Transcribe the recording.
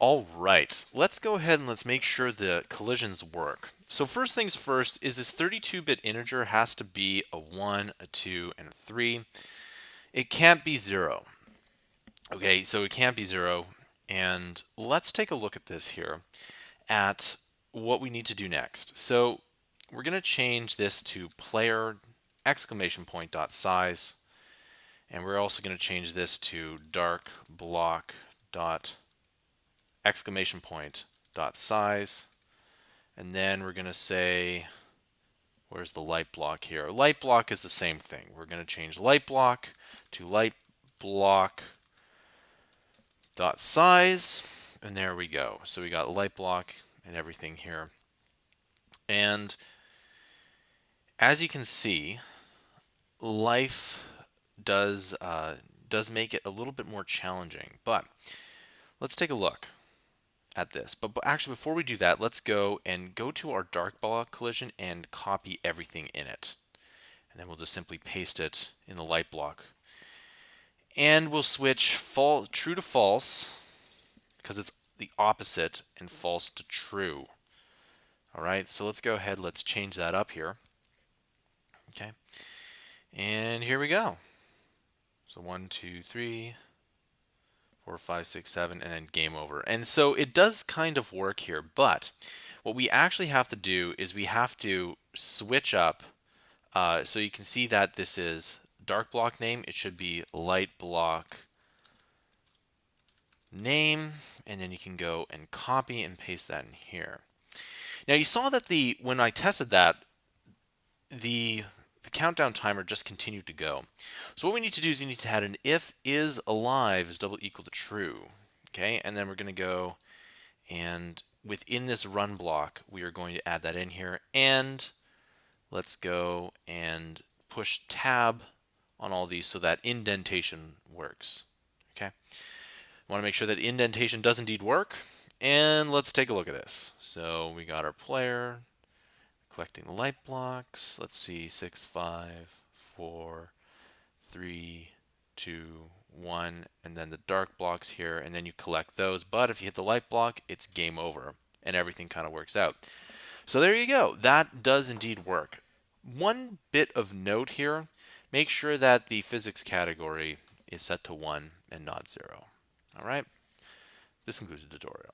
All right, let's go ahead and let's make sure the collisions work. So first things first is this 32-bit integer has to be a 1, a 2, and a 3. It can't be 0. Okay, so it can't be 0. And let's take a look at this here at what we need to do next. So we're going to change this to player exclamation point dot size, and we're also going to change this to dark block dot exclamation point dot size, and then we're going to say, where's the light block here? Light block is the same thing. We're going to change light block to light block dot size, and there we go. So we got light block and everything here. And as you can see, life does make it a little bit more challenging. But let's take a look at this. But actually, before we do that, let's go to our dark block collision and copy everything in it. And then we'll just simply paste it in the light block. And we'll switch true to false, because it's the opposite, and false to true. All right, so let's go ahead, let's change that up here. Okay, and here we go. So 1, 2, 3, 4, 5, 6, 7, and then game over. And so it does kind of work here, but what we actually have to do is we have to switch up. So you can see that this is dark block name. It should be light block name, and then you can go and copy and paste that in here. Now you saw that when I tested that, the countdown timer just continued to go. So what we need to do is you need to add an if is alive is double equal to true. Okay, and then we're going to go and within this run block, we are going to add that in here. And let's go and push tab on all these so that indentation works. Okay, want to make sure that indentation does indeed work. And let's take a look at this. So we got our player collecting the light blocks. Let's see, 6, 5, 4, 3, 2, 1, and then the dark blocks here, and then you collect those. But if you hit the light block, it's game over, and everything kind of works out. So there you go. That does indeed work. One bit of note here, make sure that the physics category is set to 1 and not 0. All right, this concludes the tutorial.